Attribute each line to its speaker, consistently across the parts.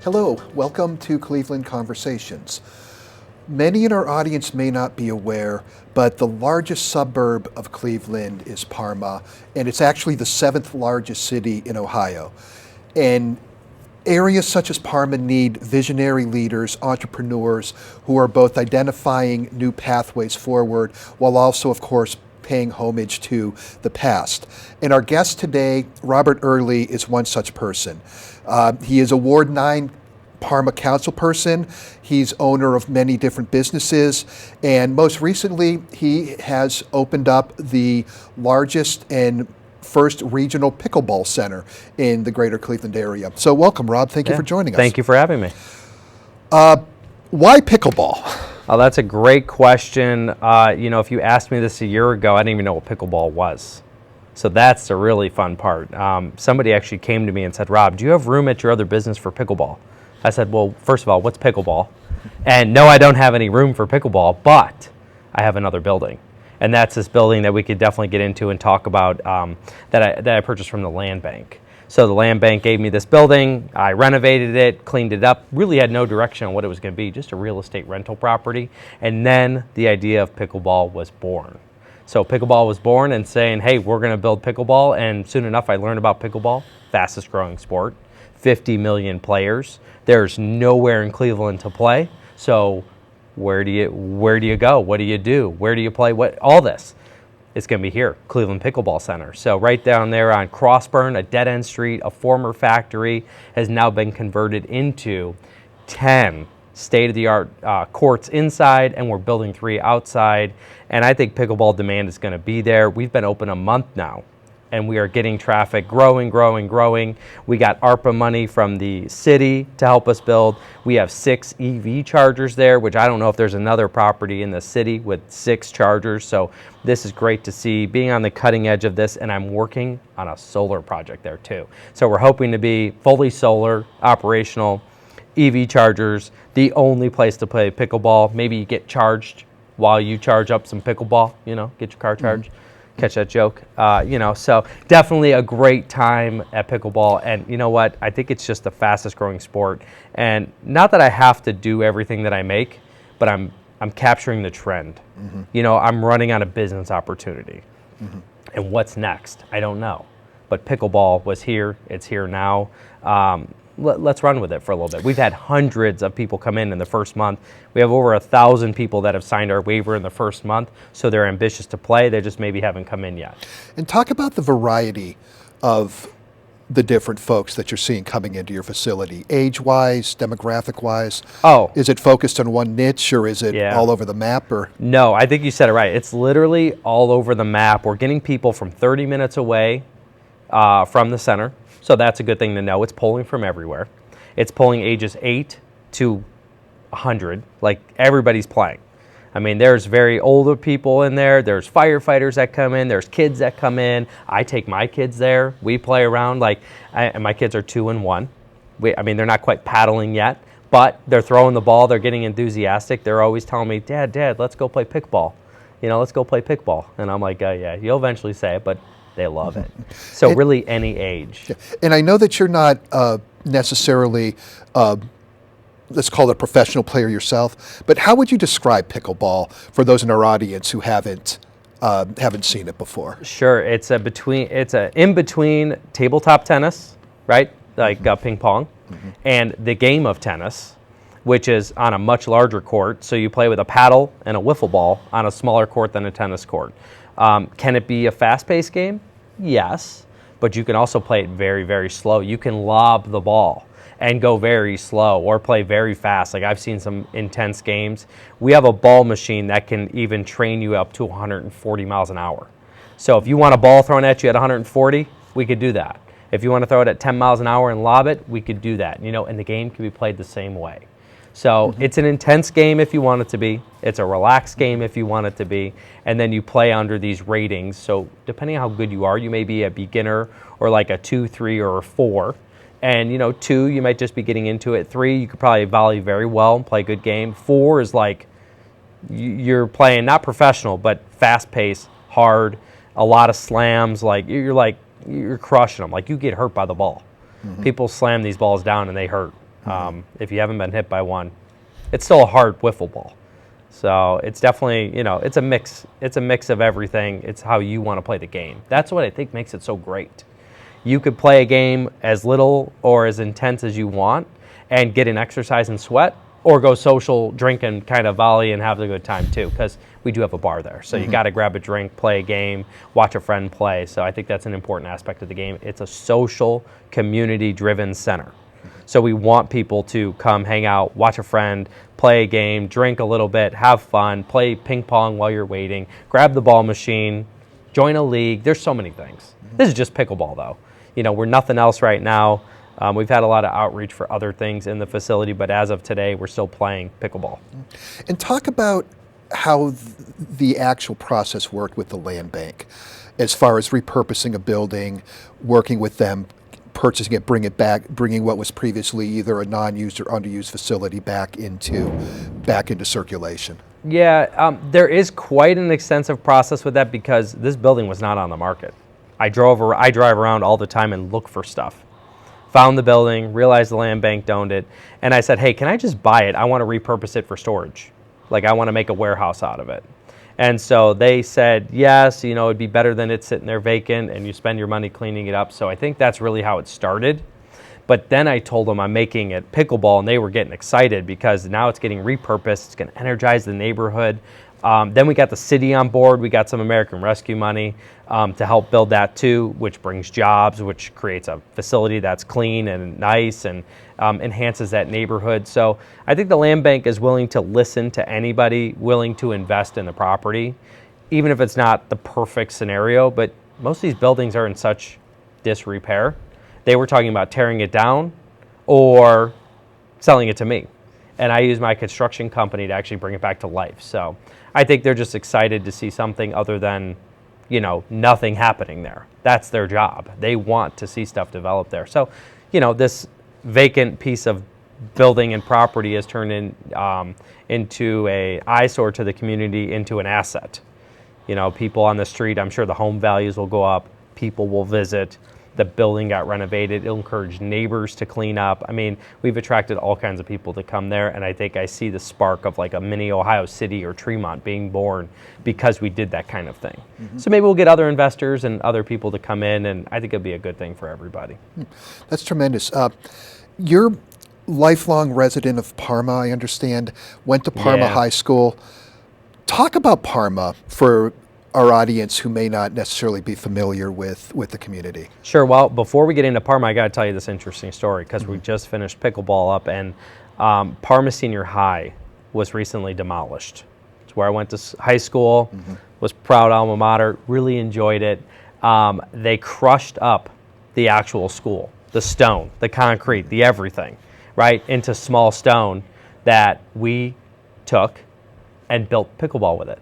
Speaker 1: Hello, welcome to Cleveland Conversations. Many in our audience may not be aware, but the largest suburb of Cleveland is Parma, and it's actually the 7th largest city in Ohio. And areas such as Parma need visionary leaders, entrepreneurs, who are both identifying new pathways forward while also, of course, paying homage to the past. And our guest today, Rob Eurle, is one such person. He is a Ward 9 Parma Councilperson. He's owner of many different businesses, and most recently he has opened up the largest and first regional pickleball center in the greater Cleveland area. So welcome, Rob. Thank you for joining us.
Speaker 2: Thank you for having me.
Speaker 1: Why pickleball?
Speaker 2: Oh, that's a great question. If you asked me this a year ago, I didn't even know what pickleball was. So that's the really fun part. Somebody actually came to me and said, Rob, do you have room at your other business for pickleball? I said, well, first of all, what's pickleball? And no, I don't have any room for pickleball, but I have another building. And that's this building that we could definitely get into and talk about that I purchased from the land bank. So the land bank gave me this building, I renovated it, cleaned it up, really had no direction on what it was going to be, just a real estate rental property. And then the idea of pickleball was born. So pickleball was born and saying, hey, we're going to build pickleball. And soon enough, I learned about pickleball, fastest growing sport, 50 million players. There's nowhere in Cleveland to play. So where do you go? What do you do? Where do you play? What? All this. It's going to be here, Cleveland Pickleball Center. So right down there on Crossburn, a dead-end street, a former factory, has now been converted into 10 state-of-the-art courts inside, and we're building 3 outside. And I think pickleball demand is going to be there. We've been open a month now, and we are getting traffic growing. We got ARPA money from the city to help us build. We have 6 EV chargers there, which I don't know if there's another property in the city with 6 chargers. So this is great to see, being on the cutting edge of this, and I'm working on a solar project there too. So we're hoping to be fully solar, operational, EV chargers, the only place to play pickleball. Maybe you get charged while you charge up some pickleball, get your car charged. Catch that joke? So definitely a great time at pickleball. And you know what? I think it's just the fastest growing sport. And not that I have to do everything that I make, but I'm capturing the trend. Mm-hmm. I'm running on a business opportunity. Mm-hmm. And what's next? I don't know. But pickleball was here. It's here now. Let's run with it for a little bit. We've had hundreds of people come in the first month. We have over 1,000 people that have signed our waiver in the first month, so they're ambitious to play. They just maybe haven't come in yet.
Speaker 1: And talk about the variety of the different folks that you're seeing coming into your facility, age-wise, demographic-wise.
Speaker 2: Oh.
Speaker 1: Is it focused on one niche, or is it all over the map? Or
Speaker 2: No, I think you said it right. It's literally all over the map. We're getting people from 30 minutes away from the center. So that's a good thing to know. It's polling from everywhere. It's polling ages 8 to 100. Like, everybody's playing. I mean, there's very older people in there. There's firefighters that come in. There's kids that come in. I take my kids there. We play around. And my kids are 2 and 1. They're not quite paddling yet, but they're throwing the ball. They're getting enthusiastic. They're always telling me, Dad, let's go play pickball. Let's go play pickball. And I'm like, yeah, you'll eventually say it, but they love it. So really any age.
Speaker 1: Yeah. And I know that you're not necessarily, let's call it a professional player yourself, but how would you describe pickleball for those in our audience who haven't seen it before?
Speaker 2: Sure, it's a in between tabletop tennis, right? Like ping pong, and the game of tennis, which is on a much larger court. So you play with a paddle and a wiffle ball on a smaller court than a tennis court. Can it be a fast-paced game? Yes, but you can also play it very, very slow. You can lob the ball and go very slow or play very fast. Like, I've seen some intense games. We have a ball machine that can even train you up to 140 miles an hour. So if you want a ball thrown at you at 140, we could do that. If you want to throw it at 10 miles an hour and lob it, we could do that. And the game can be played the same way. So it's an intense game if you want it to be. It's a relaxed game if you want it to be. And then you play under these ratings. So depending on how good you are, you may be a beginner or like a 2, 3, or a 4. And 2, you might just be getting into it. 3, you could probably volley very well and play a good game. 4 is like you're playing not professional, but fast-paced, hard, a lot of slams. You're crushing them. Like, you get hurt by the ball. People slam these balls down and they hurt. If you haven't been hit by one, it's still a hard wiffle ball. So it's definitely, it's a mix. It's a mix of everything. It's how you want to play the game. That's what I think makes it so great. You could play a game as little or as intense as you want and get an exercise and sweat, or go social, drink, and kind of volley and have a good time too, because we do have a bar there. So you got to grab a drink, play a game, watch a friend play. So I think that's an important aspect of the game. It's a social, community-driven center. So we want people to come hang out, watch a friend, play a game, drink a little bit, have fun, play ping pong while you're waiting, grab the ball machine, join a league. There's so many things. This is just pickleball though. We're nothing else right now. We've had a lot of outreach for other things in the facility, but as of today, we're still playing pickleball.
Speaker 1: And talk about how the actual process worked with the land bank, as far as repurposing a building, working with them, purchasing it, bringing what was previously either a non-used or underused facility back into circulation.
Speaker 2: Yeah, there is quite an extensive process with that, because this building was not on the market. I drive around all the time and look for stuff. Found the building, realized the land bank owned it, and I said, hey, can I just buy it? I want to repurpose it for storage. Like, I want to make a warehouse out of it. And so they said, yes, it'd be better than it sitting there vacant and you spend your money cleaning it up. So I think that's really how it started. But then I told them I'm making it pickleball, and they were getting excited because now it's getting repurposed. It's going to energize the neighborhood. Then we got the city on board. We got some American Rescue money to help build that too, which brings jobs, which creates a facility that's clean and nice and enhances that neighborhood. So I think the land bank is willing to listen to anybody willing to invest in the property, even if it's not the perfect scenario. But most of these buildings are in such disrepair. They were talking about tearing it down or selling it to me. And I use my construction company to actually bring it back to life. So I think they're just excited to see something other than, nothing happening there. That's their job. They want to see stuff develop there. So, this vacant piece of building and property has turned into a eyesore to the community, into an asset. People on the street, I'm sure the home values will go up. People will visit. The building got renovated. It'll encourage neighbors to clean up. I mean, we've attracted all kinds of people to come there, and I think I see the spark of like a mini Ohio City or Tremont being born because we did that kind of thing. So maybe we'll get other investors and other people to come in, and I think it'll be a good thing for everybody.
Speaker 1: That's tremendous. You're lifelong resident of Parma, I understand. Went to Parma High School. Talk about Parma for our audience who may not necessarily be familiar with the community.
Speaker 2: Sure. Well, before we get into Parma, I got to tell you this interesting story, because we just finished pickleball up, and Parma Senior High was recently demolished. It's where I went to high school, was proud alma mater, really enjoyed it. They crushed up the actual school, the stone, the concrete, the everything, right, into small stone that we took and built pickleball with it.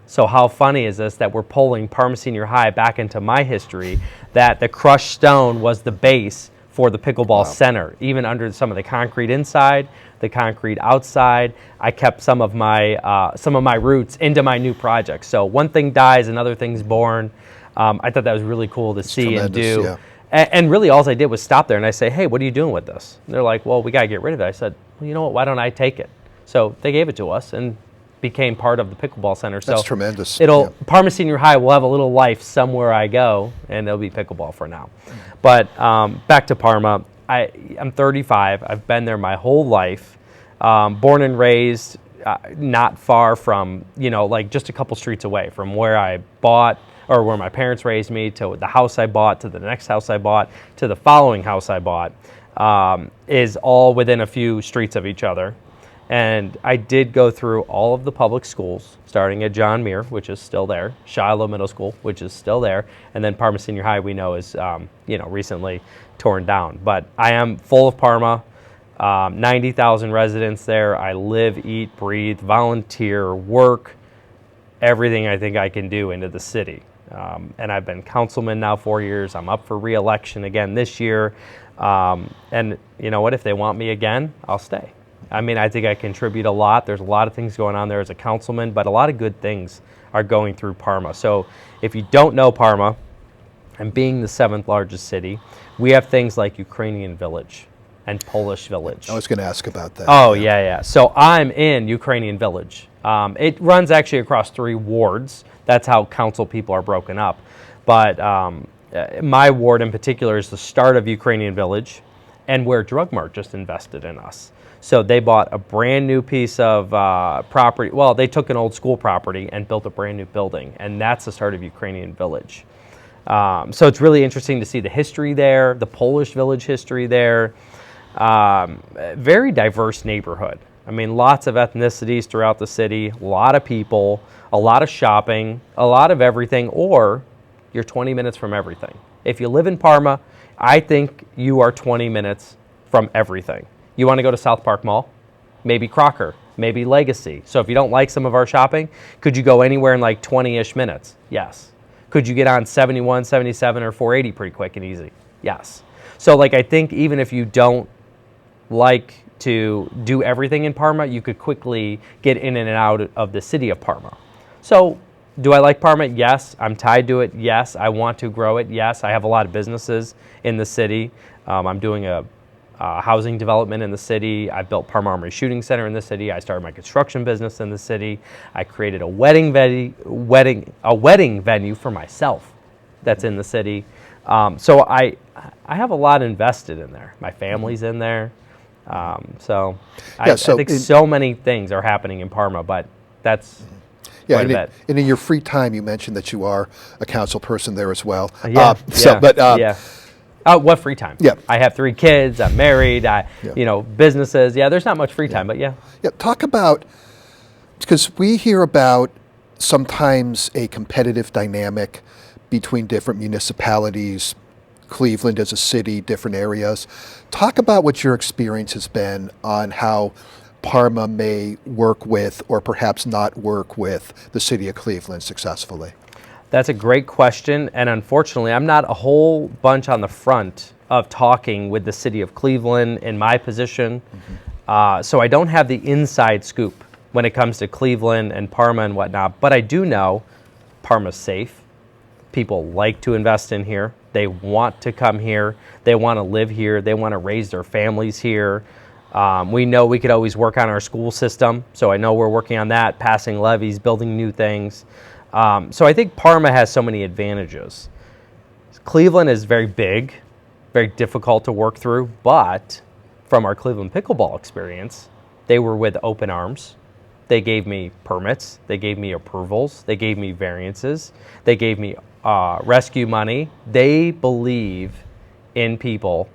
Speaker 2: So how funny is this that we're pulling Parma Senior High back into my history, that the crushed stone was the base for the pickleball center, even under some of the concrete inside, the concrete outside. I kept some of my roots into my new project. So one thing dies, another thing's born. I thought that was really cool to see and do.
Speaker 1: Yeah.
Speaker 2: And really all I did was stop there and I say, hey, what are you doing with this? And they're like, well, we got to get rid of it. I said, well, you know what, why don't I take it? So they gave it to us and became part of the pickleball center.
Speaker 1: That's
Speaker 2: so
Speaker 1: tremendous.
Speaker 2: Parma Senior High will have a little life somewhere I go, and it'll be pickleball for now. But back to Parma. I'm 35. I've been there my whole life. Born and raised not far from, like just a couple streets away from where I bought, or where my parents raised me, to the house I bought, to the next house I bought, to the following house I bought, is all within a few streets of each other. And I did go through all of the public schools, starting at John Muir, which is still there, Shiloh Middle School, which is still there, and then Parma Senior High, we know, is recently torn down. But I am full of Parma, 90,000 residents there. I live, eat, breathe, volunteer, work, everything I think I can do into the city. And I've been councilman now 4 years. I'm up for re-election again this year. And you know what? If they want me again, I'll stay. I mean, I think I contribute a lot. There's a lot of things going on there as a councilman, but a lot of good things are going through Parma. So if you don't know Parma, and being the 7th largest city, we have things like Ukrainian Village and Polish Village.
Speaker 1: I was going to ask about that.
Speaker 2: Oh, yeah. So I'm in Ukrainian Village. It runs actually across 3 wards. That's how council people are broken up. But my ward in particular is the start of Ukrainian Village, and where Drug Mart just invested in us. So they bought a brand new piece of property. Well, they took an old school property and built a brand new building, and that's the start of Ukrainian Village. So it's really interesting to see the history there, the Polish Village history there. Very diverse neighborhood. I mean, lots of ethnicities throughout the city, a lot of people, a lot of shopping, a lot of everything, or you're 20 minutes from everything. If you live in Parma, I think you are 20 minutes from everything. You want to go to South Park Mall? Maybe Crocker, maybe Legacy. So if you don't like some of our shopping, could you go anywhere in like 20-ish minutes? Yes. Could you get on 71, 77, or 480 pretty quick and easy? Yes. So like I think even if you don't like to do everything in Parma, you could quickly get in and out of the city of Parma. So do I like Parma? Yes. I'm tied to it. Yes. I want to grow it. Yes. I have a lot of businesses in the city. I'm doing a housing development in the city. I built Parma Armory Shooting Center in the city. I started my construction business in the city. I created a wedding venue for myself that's in the city. So I have a lot invested in there. My family's in there. I think so many things are happening in Parma, but that's quite a bit.
Speaker 1: And in your free time, you mentioned that you are a council person there as well.
Speaker 2: What free time?
Speaker 1: Yeah.
Speaker 2: I have 3 kids. I'm married. Businesses. Yeah, there's not much free time, but yeah.
Speaker 1: Yeah, talk about, because we hear about sometimes a competitive dynamic between different municipalities, Cleveland as a city, different areas. Talk about what your experience has been on how Parma may work with or perhaps not work with the city of Cleveland successfully.
Speaker 2: That's a great question, and unfortunately, I'm not a whole bunch on the front of talking with the city of Cleveland in my position, so I don't have the inside scoop when it comes to Cleveland and Parma and whatnot, but I do know Parma's safe. People like to invest in here. They want to come here. They want to live here. They want to raise their families here. We know we could always work on our school system, so I know we're working on that, passing levies, building new things. So I think Parma has so many advantages. Cleveland is very big, very difficult to work through, but from our Cleveland Pickleball experience, they were with open arms. They gave me permits, they gave me approvals, they gave me variances, they gave me rescue money. They believe in people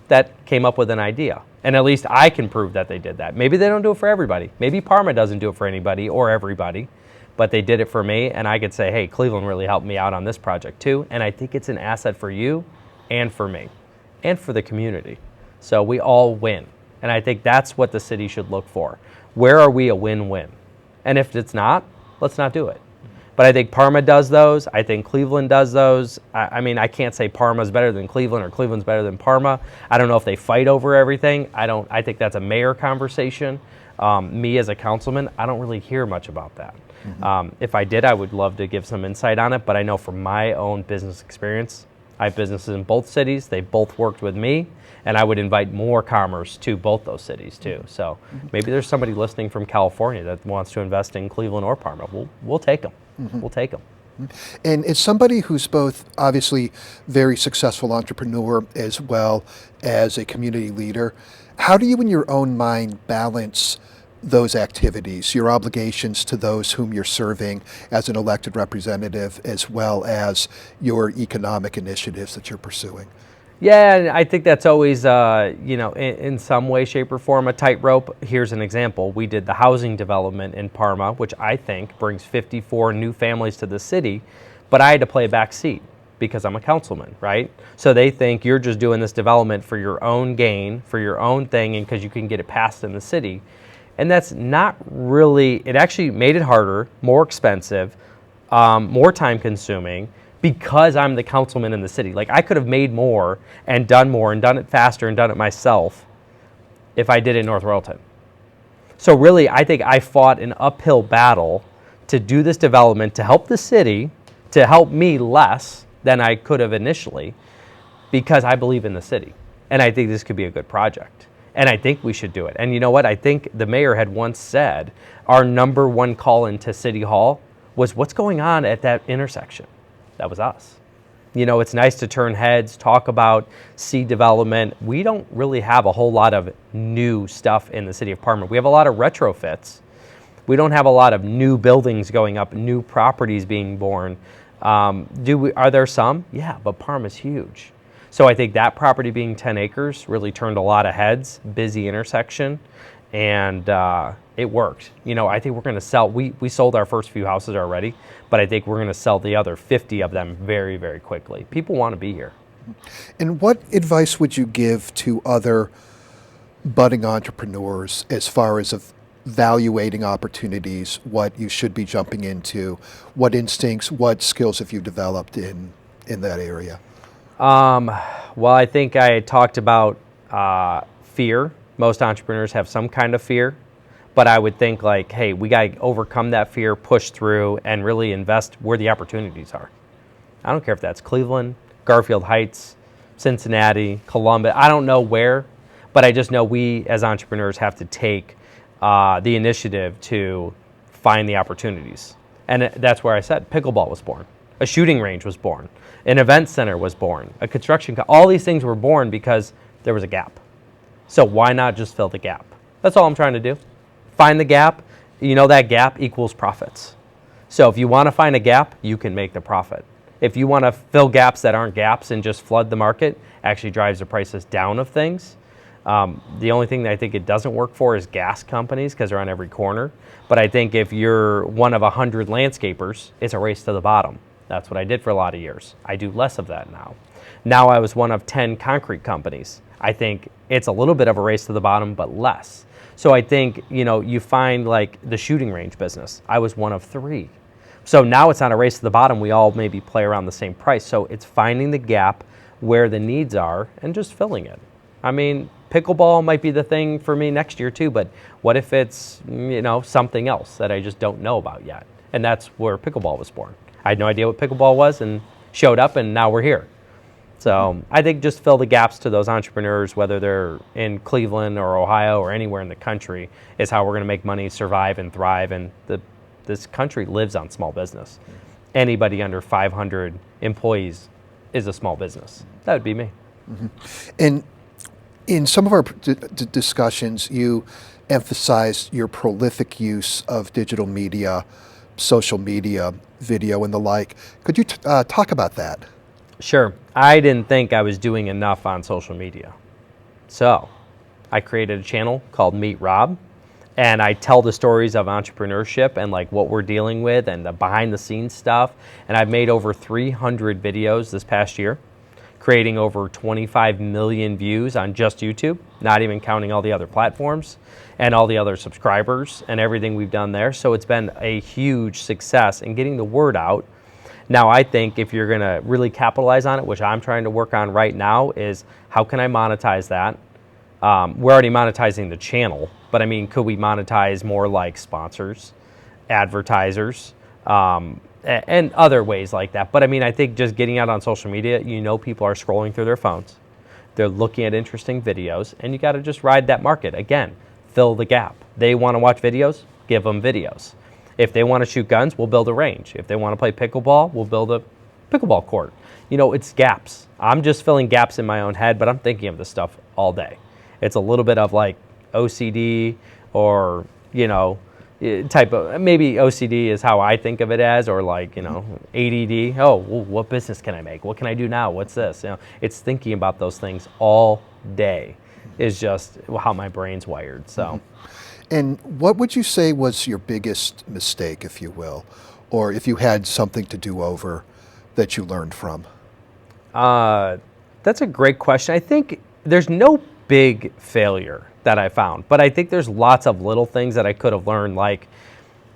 Speaker 2: that came up with an idea. And at least I can prove that they did that. Maybe they don't do it for everybody. Maybe Parma doesn't do it for anybody or everybody. But they did it for me, and I could say, hey, Cleveland really helped me out on this project too, and I think it's an asset for you and for me and for the community. So we all win, and I think that's what the city should look for. Where are we a win-win? And if it's not, let's not do it. But I think Parma does those. I think Cleveland does those. I mean, I can't say Parma's better than Cleveland or Cleveland's better than Parma. I don't know if they fight over everything. I think that's a mayor conversation. Me as a councilman, I don't really hear much about that. If I did, I would love to give some insight on it, but I know from my own business experience, I have businesses in both cities. They both worked with me, and I would invite more commerce to both those cities too. So maybe there's somebody listening from California that wants to invest in Cleveland or Parma. We'll take them. We'll take them.
Speaker 1: And as somebody who's both obviously very successful entrepreneur as well as a community leader, how do you in your own mind balance those activities, your obligations to those whom you're serving as an elected representative, as well as your economic initiatives that you're pursuing?
Speaker 2: Yeah, and I think that's always, in some way, shape, or form, a tightrope. Here's an example. We did the housing development in Parma, which I think brings 54 new families to the city, but I had to play a back seat because I'm a councilman, right? So they think you're just doing this development for your own gain, for your own thing, and because you can get it passed in the city. And that's not really, it actually made it harder, more expensive, more time consuming, because I'm the councilman in the city. Like, I could have made more and done it faster and done it myself if I did it in North Royalton. So really, I think I fought an uphill battle to do this development to help the city, to help me less than I could have initially, because I believe in the city. And I think this could be a good project. And I think we should do it. And you know what? I think the mayor had once said our number one call into City Hall was what's going on at that intersection. That was us. You know, it's nice to turn heads, talk about, see development. We don't really have a whole lot of new stuff in the city of Parma. We have a lot of retrofits. We don't have a lot of new buildings going up, new properties being born. Are there some? Yeah, but Parma's huge. So I think that property being 10 acres really turned a lot of heads, busy intersection, and it worked. You know, I think we're going to sell, we sold our first few houses already, but I think we're going to sell the other 50 of them very, very quickly. People want to be here.
Speaker 1: And what advice would you give to other budding entrepreneurs as far as evaluating opportunities, what you should be jumping into, what instincts, what skills have you developed in that area?
Speaker 2: Well, I think I talked about fear. Most entrepreneurs have some kind of fear, but I would think like, hey, we got to overcome that fear, push through, and really invest where the opportunities are. I don't care if that's Cleveland, Garfield Heights, Cincinnati, Columbus. I don't know where, but I just know we as entrepreneurs have to take the initiative to find the opportunities. And that's where I said pickleball was born. A shooting range was born. An event center was born. A construction, all these things were born because there was a gap. So why not just fill the gap? That's all I'm trying to do. Find the gap. You know that gap equals profits. So if you want to find a gap, you can make the profit. If you want to fill gaps that aren't gaps and just flood the market, actually drives the prices down of things. The only thing that I think it doesn't work for is gas companies because they're on every corner. But I think if you're one of 100 landscapers, it's a race to the bottom. That's what I did for a lot of years. I do less of that now. Now I was one of 10 concrete companies. I think it's a little bit of a race to the bottom, but less. So I think, you know, you find like the shooting range business. I was one of 3. So now it's not a race to the bottom. We all maybe play around the same price. So it's finding the gap where the needs are and just filling it. I mean, pickleball might be the thing for me next year too, but what if it's, you know, something else that I just don't know about yet? And that's where pickleball was born. I had no idea what pickleball was and showed up, and now we're here. So I think just fill the gaps to those entrepreneurs, whether they're in Cleveland or Ohio or anywhere in the country, is how we're going to make money, survive, and thrive. And this country lives on small business. Anybody under 500 employees is a small business. That would be me.
Speaker 1: Mm-hmm. And in some of our discussions, you emphasized your prolific use of digital media, social media, video, and the like. Could you talk about that?
Speaker 2: Sure. I didn't think I was doing enough on social media. So I created a channel called Meet Rob, and I tell the stories of entrepreneurship and like what we're dealing with and the behind the scenes stuff. And I've made over 300 videos this past year, creating over 25 million views on just YouTube, not even counting all the other platforms and all the other subscribers and everything we've done there. So it's been a huge success in getting the word out. Now, I think if you're going to really capitalize on it, which I'm trying to work on right now, is how can I monetize that? We're already monetizing the channel, but I mean, could we monetize more like sponsors, advertisers, and other ways like that? But I mean, I think just getting out on social media, you know, people are scrolling through their phones. They're looking at interesting videos, and you got to just ride that market. Again, fill the gap. They want to watch videos, give them videos. If they want to shoot guns, we'll build a range. If they want to play pickleball, we'll build a pickleball court. You know, it's gaps. I'm just filling gaps in my own head, but I'm thinking of this stuff all day. It's a little bit of like OCD or, you know, type of, maybe OCD is how I think of it as, or like, you know, ADD. Oh, well, what business can I make? What can I do now? What's this? You know, it's thinking about those things all day is just how my brain's wired. So.
Speaker 1: Mm-hmm. And what would you say was your biggest mistake, if you will, or if you had something to do over that you learned from?
Speaker 2: That's a great question. I think there's no big failure that I found, but I think there's lots of little things that I could have learned, like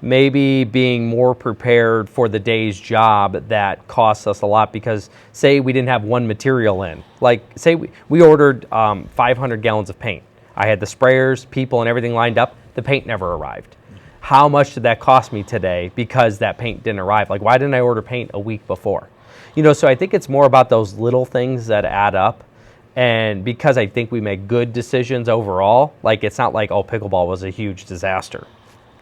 Speaker 2: maybe being more prepared for the day's job that costs us a lot because say we didn't have one material in, like say we ordered 500 gallons of paint. I had the sprayers, people, and everything lined up. The paint never arrived. How much did that cost me today because that paint didn't arrive? Like, why didn't I order paint a week before? You know, so I think it's more about those little things that add up. And because I think we make good decisions overall, like it's not like, oh, pickleball was a huge disaster.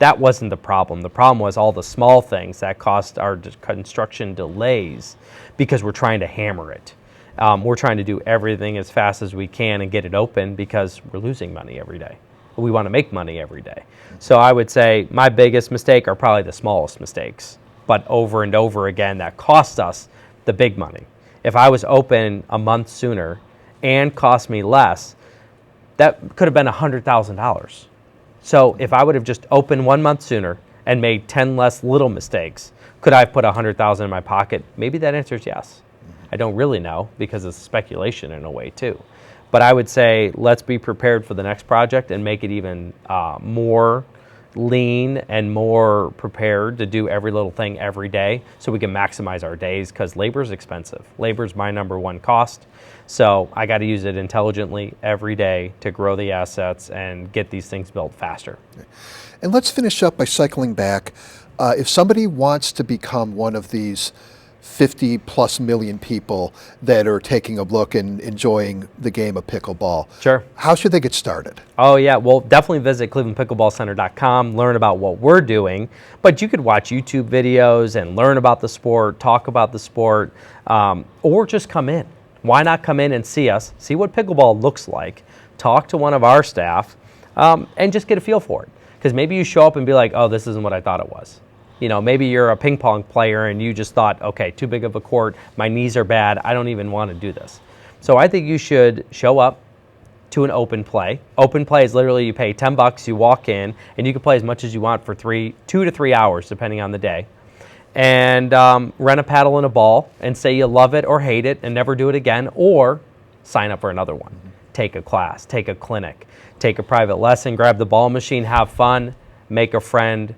Speaker 2: That wasn't the problem. The problem was all the small things that caused our construction delays because we're trying to hammer it. We're trying to do everything as fast as we can and get it open because we're losing money every day. We want to make money every day. So I would say my biggest mistake are probably the smallest mistakes, but over and over again that cost us the big money. If I was open a month sooner and cost me less, that could have been $100,000. So if I would have just opened 1 month sooner and made 10 less little mistakes, could I have put $100,000 in my pocket? Maybe that answer is yes. I don't really know because it's speculation in a way too. But I would say let's be prepared for the next project and make it even more lean and more prepared to do every little thing every day so we can maximize our days, because labor is expensive. Labor is my number one cost. So I got to use it intelligently every day to grow the assets and get these things built faster.
Speaker 1: And let's finish up by cycling back. If somebody wants to become one of these 50 plus million people that are taking a look and enjoying the game of pickleball,
Speaker 2: sure,
Speaker 1: how should they get started?
Speaker 2: Oh yeah, well definitely visit clevelandpickleballcenter.com, learn about what we're doing, but you could watch YouTube videos and learn about the sport, talk about the sport, or just come in. Why not come in and see us, see what pickleball looks like, talk to one of our staff, and just get a feel for it. Because maybe you show up and be like, oh, this isn't what I thought it was. You know, maybe you're a ping pong player and you just thought, okay, too big of a court, my knees are bad, I don't even want to do this. So I think you should show up to an open play. Open play is literally you pay $10, you walk in, and you can play as much as you want for 2 to 3 hours, depending on the day. And rent a paddle and a ball and say you love it or hate it and never do it again, or sign up for another one. Take a class, take a clinic, take a private lesson, grab the ball machine, have fun, make a friend,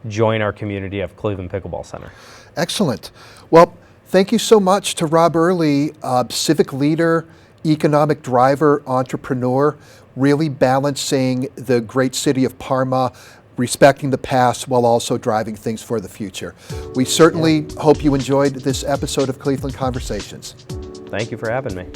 Speaker 2: join our community of Cleveland Pickleball Center.
Speaker 1: Excellent. Well, thank you so much to Rob Eurle, civic leader, economic driver, entrepreneur, really balancing the great city of Parma, respecting the past while also driving things for the future. We certainly hope you enjoyed this episode of Cleveland Conversations.
Speaker 2: Thank you for having me.